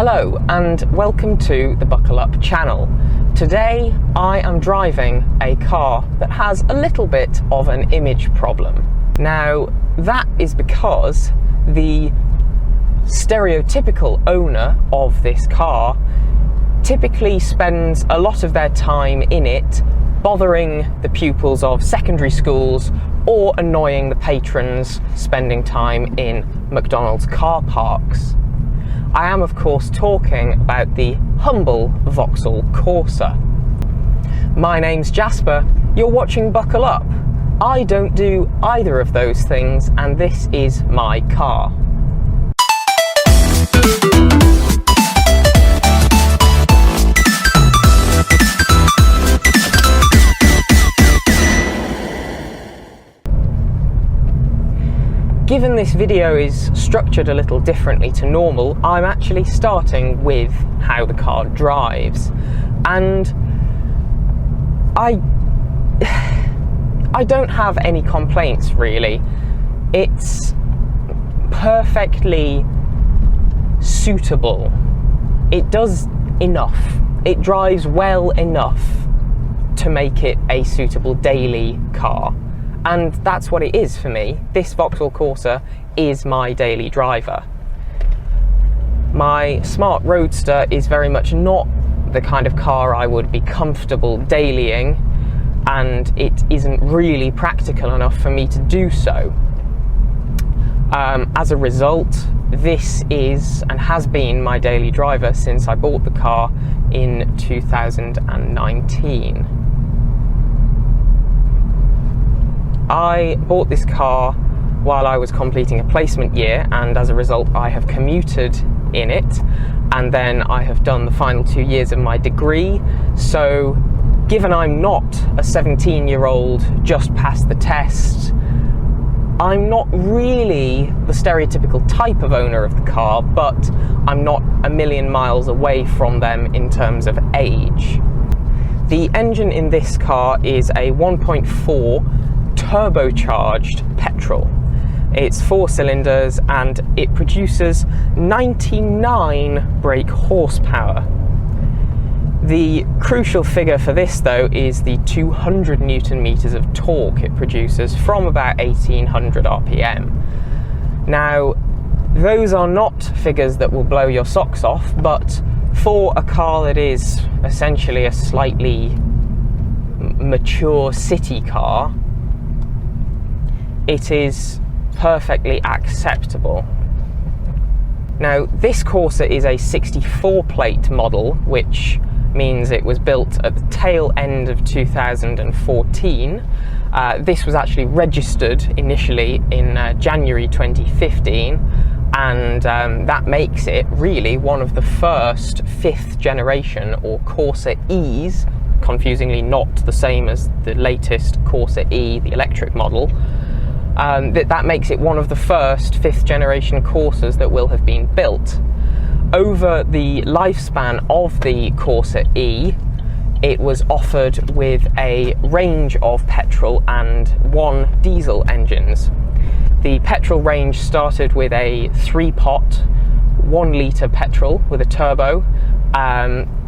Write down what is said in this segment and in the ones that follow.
Hello and welcome to the Buckle Up channel. Today I am driving a car that has a little bit of an image problem. Now that is because the stereotypical owner of this car typically spends a lot of their time in it bothering the pupils of secondary schools or annoying the patrons spending time in McDonald's car parks. I am of course talking about the humble Vauxhall Corsa. My name's Jasper, you're watching Buckle Up. I don't do either of those things and this is my car. Given this video is structured a little differently to normal, I'm actually starting with how the car drives. And I don't have any complaints really. It's perfectly suitable. It does enough. It drives well enough to make it a suitable daily car. And that's what it is for me. This Vauxhall Corsa is my daily driver. My smart roadster is very much not the kind of car I would be comfortable dailying, and it isn't really practical enough for me to do so. As a result, this is and has been my daily driver since I bought the car in 2019. I bought this car while I was completing a placement year, and as a result I have commuted in it, and then I have done the final 2 years of my degree. So given I'm not a 17-year-old just passed the test, I'm not really the stereotypical type of owner of the car, but I'm not a million miles away from them in terms of age. The engine in this car is a 1.4 turbocharged petrol. It's 4 cylinders and it produces 99 brake horsepower. The crucial figure for this though is the 200 Newton meters of torque it produces from about 1800 RPM. Now those are not figures that will blow your socks off, but for a car that is essentially a slightly mature city car, it is perfectly acceptable. Now this Corsa is a 64 plate model, which means it was built at the tail end of 2014. This was actually registered initially in January 2015, and that makes it really one of the first 5th generation or Corsa E's, confusingly not the same as the latest Corsa E, the electric model. That makes it one of the first 5th generation Corsas that will have been built. Over the lifespan of the Corsa E, it was offered with a range of petrol and 1 diesel engines. The petrol range started with a 3-pot 1 litre petrol with a turbo.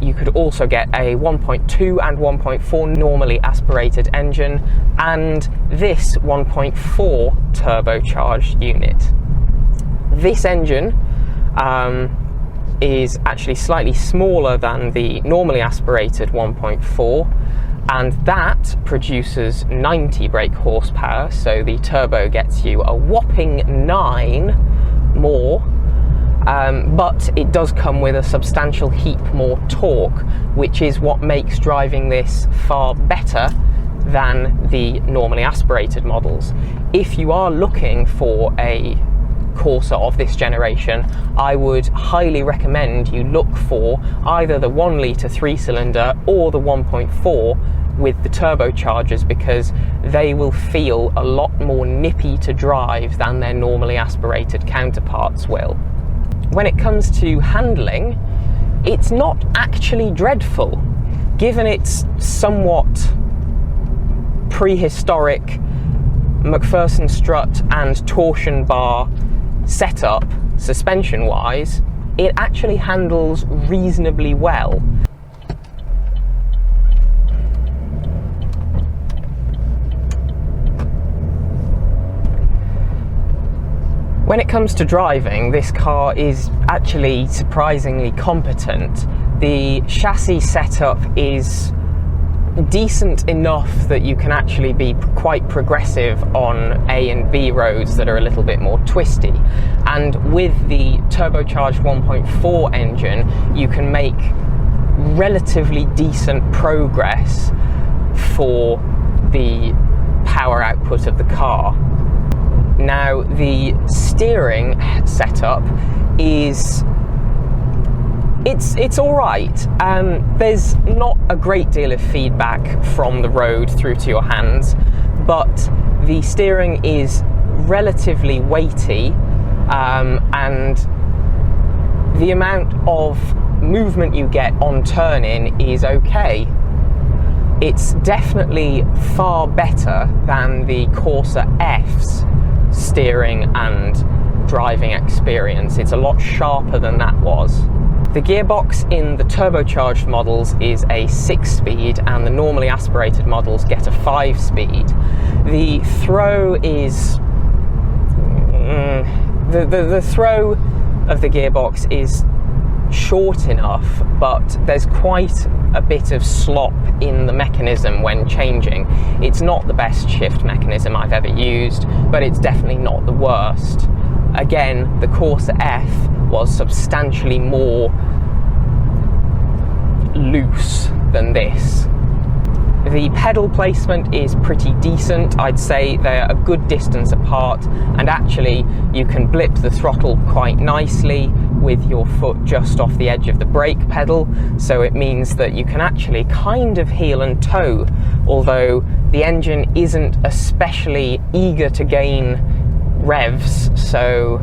You could also get a 1.2 and 1.4 normally aspirated engine, and this 1.4 turbocharged unit. This engine is actually slightly smaller than the normally aspirated 1.4, and that produces 90 brake horsepower, so the turbo gets you a whopping 9 more. But it does come with a substantial heap more torque, which is what makes driving this far better than the normally aspirated models. If you are looking for a Corsa of this generation, I would highly recommend you look for either the 1 litre 3-cylinder or the 1.4 with the turbochargers, because they will feel a lot more nippy to drive than their normally aspirated counterparts will. When it comes to handling, it's not actually dreadful, given its somewhat prehistoric McPherson strut and torsion bar setup. Suspension wise, it actually handles reasonably well. When it comes to driving, this car is actually surprisingly competent. The chassis setup is decent enough that you can actually be quite progressive on A and B roads that are a little bit more twisty. And with the turbocharged 1.4 engine, you can make relatively decent progress for the power output of the car. Now, the steering setup is it's all right. There's not a great deal of feedback from the road through to your hands, but the steering is relatively weighty, and the amount of movement you get on turn-in is okay. It's definitely far better than the Corsa F's steering and driving experience. It's a lot sharper than that was. The gearbox in the turbocharged models is a 6-speed, and the normally aspirated models get a 5-speed. The throw is the throw of the gearbox is short enough, but there's quite a bit of slop in the mechanism when changing. It's not the best shift mechanism I've ever used, but it's definitely not the worst. Again, the Corsa F was substantially more loose than this. The pedal placement is pretty decent. I'd say they're a good distance apart, and actually you can blip the throttle quite nicely with your foot just off the edge of the brake pedal, so it means that you can actually kind of heel and toe, although the engine isn't especially eager to gain revs, so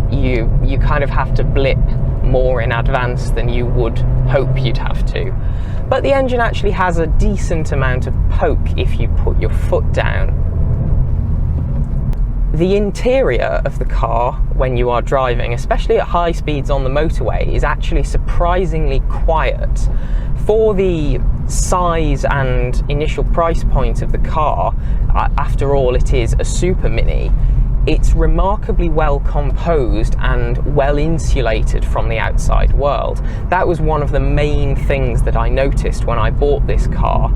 you kind of have to blip more in advance than you would hope you'd have to. But the engine actually has a decent amount of poke if you put your foot down. The interior of the car, when you are driving, especially at high speeds on the motorway, is actually surprisingly quiet. For the size and initial price point of the car, after all it is a super mini, it's remarkably well composed and well insulated from the outside world. That was one of the main things that I noticed when I bought this car.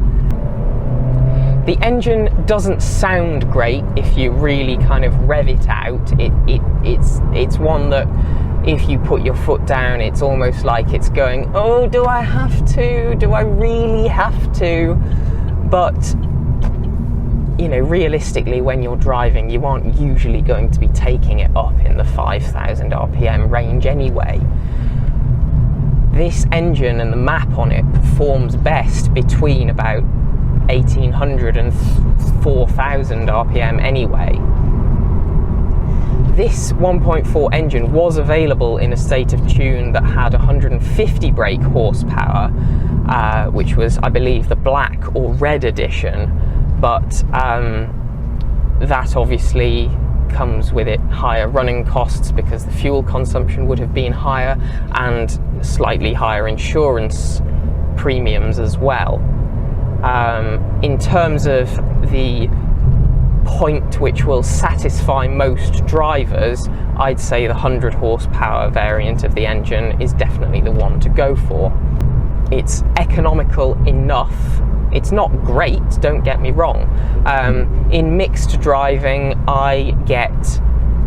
The engine doesn't sound great if you really kind of rev it out. It's one that if you put your foot down, it's almost like it's going, oh, do I have to? Do I really have to? But you know, realistically, when you're driving, you aren't usually going to be taking it up in the 5,000 RPM range anyway. This engine and the map on it performs best between about 1,800 and 4,000 RPM anyway. This 1.4 engine was available in a state of tune that had 150 brake horsepower, which was, I believe, the black or red edition. But that obviously comes with it higher running costs because the fuel consumption would have been higher, and slightly higher insurance premiums as well. In terms of the point which will satisfy most drivers, I'd say the 100 horsepower variant of the engine is definitely the one to go for. It's economical enough. It's not great, don't get me wrong. In mixed driving, I get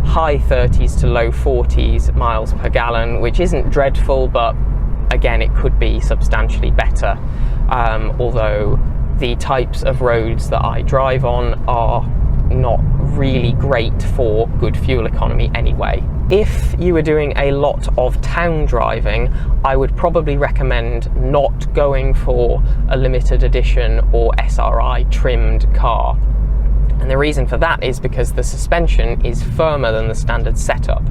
high 30s to low 40s miles per gallon, which isn't dreadful, but again, it could be substantially better. Although the types of roads that I drive on are not really great for good fuel economy anyway. If you were doing a lot of town driving, I would probably recommend not going for a limited edition or SRI trimmed car. And the reason for that is because the suspension is firmer than the standard setup,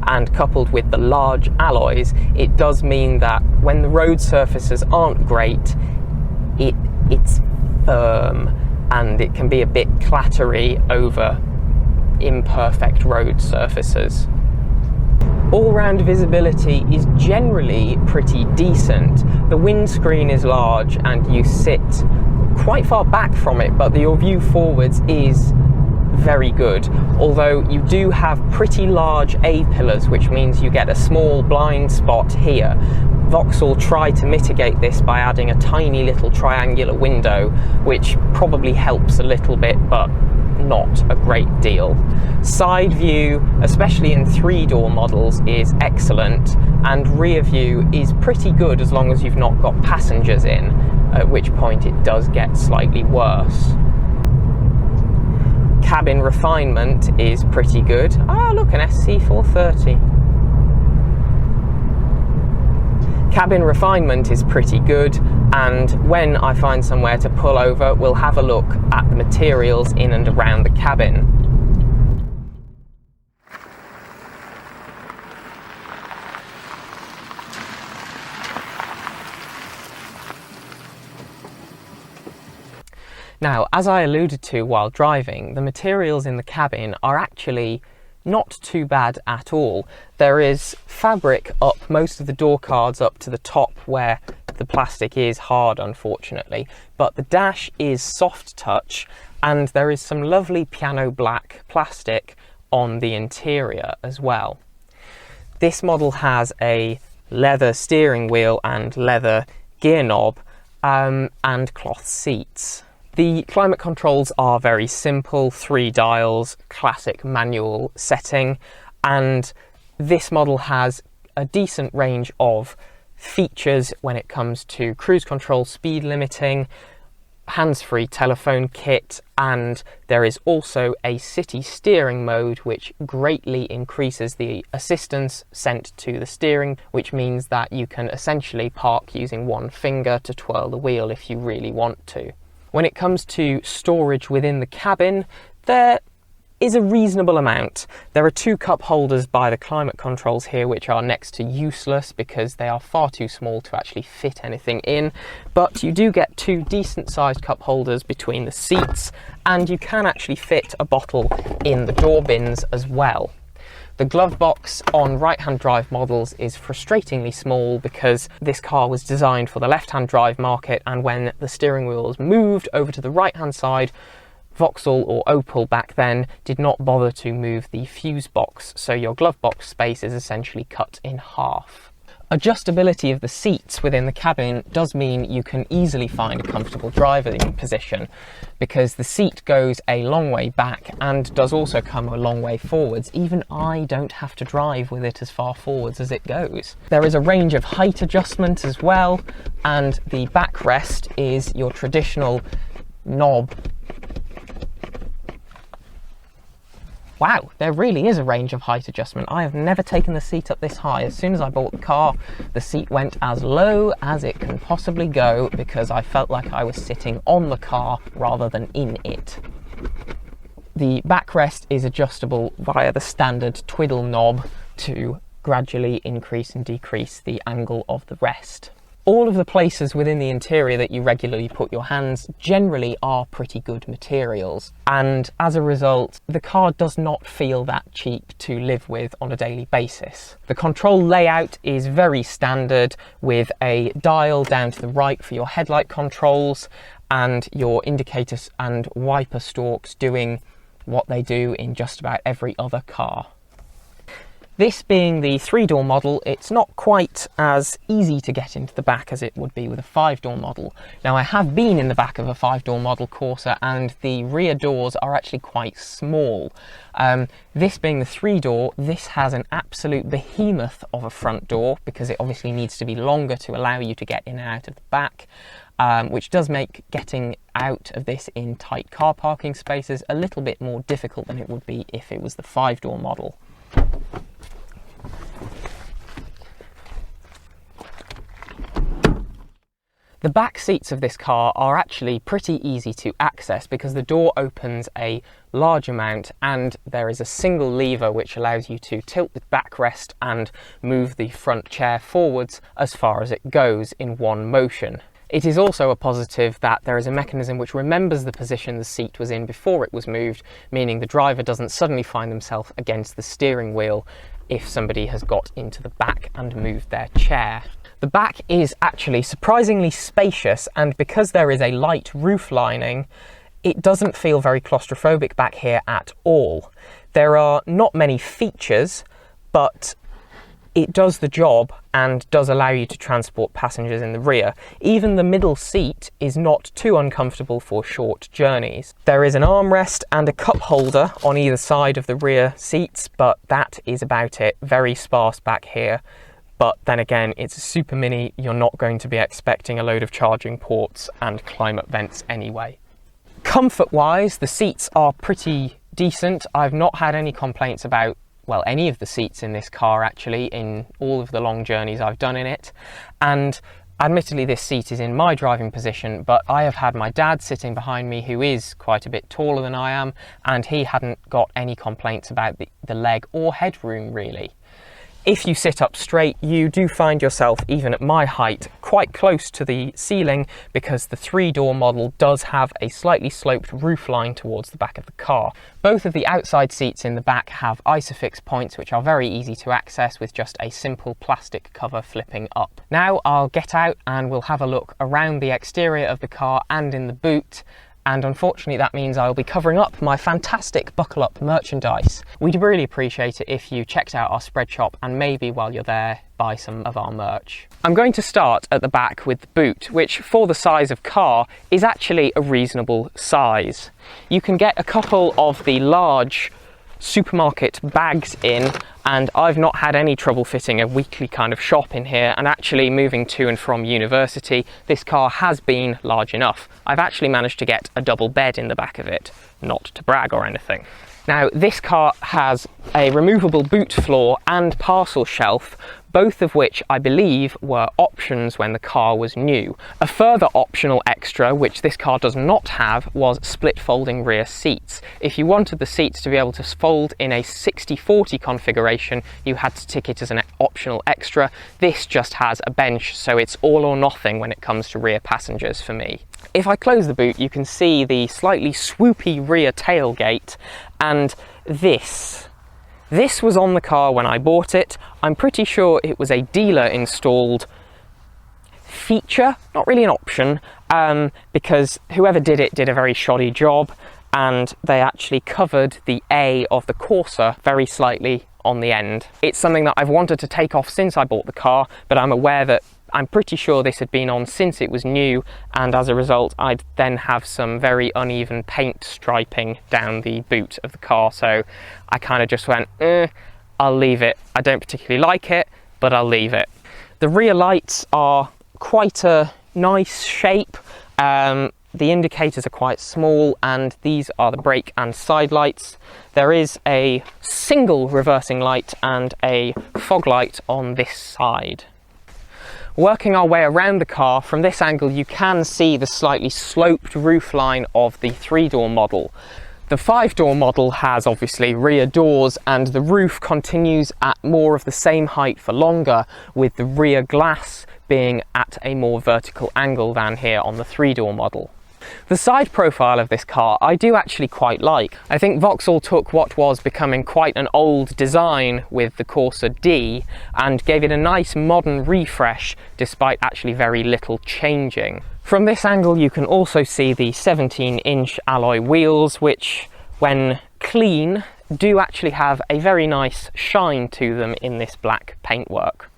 and coupled with the large alloys, it does mean that when the road surfaces aren't great, it's firm and it can be a bit clattery over imperfect road surfaces. All-round visibility is generally pretty decent. The windscreen is large and you sit quite far back from it, but your view forwards is very good, although you do have pretty large A-pillars, which means you get a small blind spot here. Vauxhall tried to mitigate this by adding a tiny little triangular window, which probably helps a little bit, but not a great deal. Side view, especially in 3-door models, is excellent, and rear view is pretty good as long as you've not got passengers in, at which point it does get slightly worse. Cabin refinement is pretty good. Ah, look, an SC430. Cabin refinement is pretty good, and when I find somewhere to pull over, we'll have a look at the materials in and around the cabin. Now, as I alluded to while driving, the materials in the cabin are actually not too bad at all. There is fabric up most of the door cards up to the top where the plastic is hard, unfortunately, but the dash is soft touch, and there is some lovely piano black plastic on the interior as well. This model has a leather steering wheel and leather gear knob and cloth seats. The climate controls are very simple, 3 dials, classic manual setting, and this model has a decent range of features when it comes to cruise control, speed limiting, hands-free telephone kit, and there is also a city steering mode which greatly increases the assistance sent to the steering, which means that you can essentially park using one finger to twirl the wheel if you really want to. When it comes to storage within the cabin, there is a reasonable amount. There are 2 cup holders by the climate controls here, which are next to useless because they are far too small to actually fit anything in, but you do get 2 decent sized cup holders between the seats, and you can actually fit a bottle in the door bins as well. The glove box on right-hand drive models is frustratingly small because this car was designed for the left-hand drive market, and when the steering wheels moved over to the right-hand side, Vauxhall or Opel back then did not bother to move the fuse box, so your glove box space is essentially cut in half. Adjustability of the seats within the cabin does mean you can easily find a comfortable driving position, because the seat goes a long way back and does also come a long way forwards. Even I don't have to drive with it as far forwards as it goes. There is a range of height adjustment as well, and the backrest is your traditional knob. Wow, there really is a range of height adjustment. I have never taken the seat up this high. As soon as I bought the car, the seat went as low as it can possibly go because I felt like I was sitting on the car rather than in it. The backrest is adjustable via the standard twiddle knob to gradually increase and decrease the angle of the rest. All of the places within the interior that you regularly put your hands generally are pretty good materials, and as a result the car does not feel that cheap to live with on a daily basis. The control layout is very standard, with a dial down to the right for your headlight controls and your indicators and wiper stalks doing what they do in just about every other car. This being the 3-door model, it's not quite as easy to get into the back as it would be with a 5-door model. Now, I have been in the back of a 5-door model Corsa, and the rear doors are actually quite small. This being the 3-door, this has an absolute behemoth of a front door because it obviously needs to be longer to allow you to get in and out of the back, which does make getting out of this in tight car parking spaces a little bit more difficult than it would be if it was the 5-door model. The back seats of this car are actually pretty easy to access because the door opens a large amount and there is a single lever which allows you to tilt the backrest and move the front chair forwards as far as it goes in one motion. It is also a positive that there is a mechanism which remembers the position the seat was in before it was moved, meaning the driver doesn't suddenly find themselves against the steering wheel if somebody has got into the back and moved their chair. The back is actually surprisingly spacious, and because there is a light roof lining, it doesn't feel very claustrophobic back here at all. There are not many features, but it does the job and does allow you to transport passengers in the rear. Even the middle seat is not too uncomfortable for short journeys. There is an armrest and a cup holder on either side of the rear seats, but that is about it. Very sparse back here. But then again, it's a super mini. You're not going to be expecting a load of charging ports and climate vents anyway. Comfort-wise, the seats are pretty decent. I've not had any complaints about, well, any of the seats in this car actually, in all of the long journeys I've done in it. And admittedly this seat is in my driving position, but I have had my dad sitting behind me who is quite a bit taller than I am, and he hadn't got any complaints about the leg or headroom really. If you sit up straight, you do find yourself, even at my height, quite close to the ceiling, because the 3-door model does have a slightly sloped roofline towards the back of the car. Both of the outside seats in the back have ISOFIX points, which are very easy to access with just a simple plastic cover flipping up. Now I'll get out and we'll have a look around the exterior of the car and in the boot. And unfortunately that means I'll be covering up my fantastic buckle up merchandise. We'd really appreciate it if you checked out our spread shop and maybe while you're there buy some of our merch. I'm going to start at the back with the boot, which for the size of car is actually a reasonable size. You can get a couple of the large supermarket bags in, and I've not had any trouble fitting a weekly kind of shop in here, and actually moving to and from university this car has been large enough. I've actually managed to get a double bed in the back of it, not to brag or anything. Now this car has a removable boot floor and parcel shelf, both of which I believe were options when the car was new. A further optional extra, which this car does not have, was split folding rear seats. If you wanted the seats to be able to fold in a 60/40 configuration, you had to tick it as an optional extra. This just has a bench, so it's all or nothing when it comes to rear passengers for me. If I close the boot, you can see the slightly swoopy rear tailgate, and this was on the car when I bought it. I'm pretty sure it was a dealer installed feature, not really an option, because whoever did it did a very shoddy job, and they actually covered the A of the Corsa very slightly on the end. It's something that I've wanted to take off since I bought the car, but I'm pretty sure this had been on since it was new, and as a result I'd then have some very uneven paint striping down the boot of the car, so I kind of just went, I'll leave it. I don't particularly like it, but I'll leave it. The rear lights are quite a nice shape. The indicators are quite small, and these are the brake and side lights. There is a single reversing light and a fog light on this side. Working our way around the car, from this angle you can see the slightly sloped roofline of the 3-door model. The 5-door model has obviously rear doors, and the roof continues at more of the same height for longer, with the rear glass being at a more vertical angle than here on the 3-door model. The side profile of this car I do actually quite like. I think Vauxhall took what was becoming quite an old design with the Corsa D and gave it a nice modern refresh despite actually very little changing. From this angle you can also see the 17-inch alloy wheels, which when clean do actually have a very nice shine to them in this black paintwork.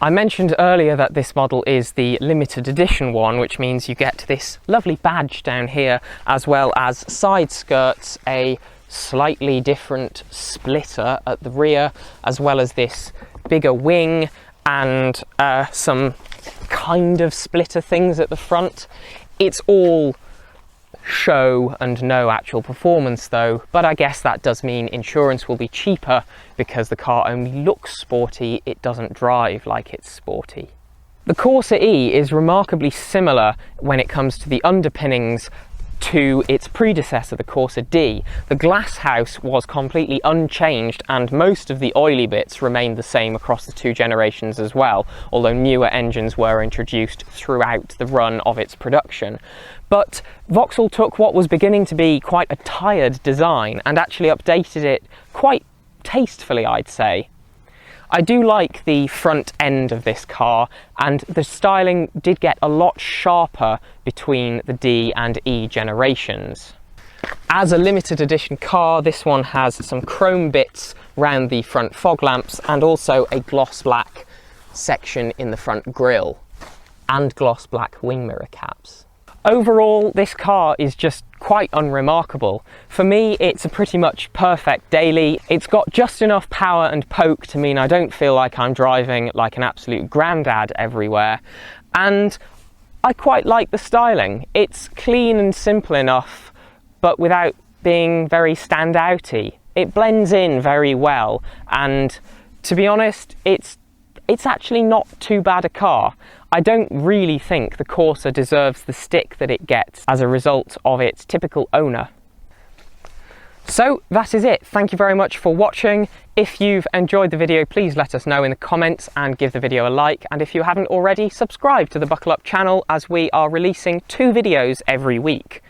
I mentioned earlier that this model is the limited edition one, which means you get this lovely badge down here, as well as side skirts, a slightly different splitter at the rear, as well as this bigger wing and some kind of splitter things at the front. It's all show and no actual performance though, but I guess that does mean insurance will be cheaper because the car only looks sporty, it doesn't drive like it's sporty. The Corsa E is remarkably similar when it comes to the underpinnings to its predecessor, the Corsa D. The glass house was completely unchanged, and most of the oily bits remained the same across the 2 generations as well, although newer engines were introduced throughout the run of its production. But Vauxhall took what was beginning to be quite a tired design and actually updated it quite tastefully, I'd say. I do like the front end of this car, and the styling did get a lot sharper between the D and E generations. As a limited edition car, this one has some chrome bits round the front fog lamps and also a gloss black section in the front grille and gloss black wing mirror caps. Overall, this car is just quite unremarkable. For me, it's a pretty much perfect daily. It's got just enough power and poke to mean I don't feel like I'm driving like an absolute grandad everywhere. And I quite like the styling. It's clean and simple enough, but without being very standouty. It blends in very well, and to be honest, it's actually not too bad a car. I don't really think the Corsa deserves the stick that it gets as a result of its typical owner. So that is it. Thank you very much for watching. If you've enjoyed the video, please let us know in the comments and give the video a like. And if you haven't already, subscribe to the Buckle Up channel, as we are releasing 2 videos every week.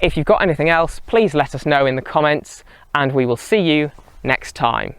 If you've got anything else, please let us know in the comments, and we will see you next time.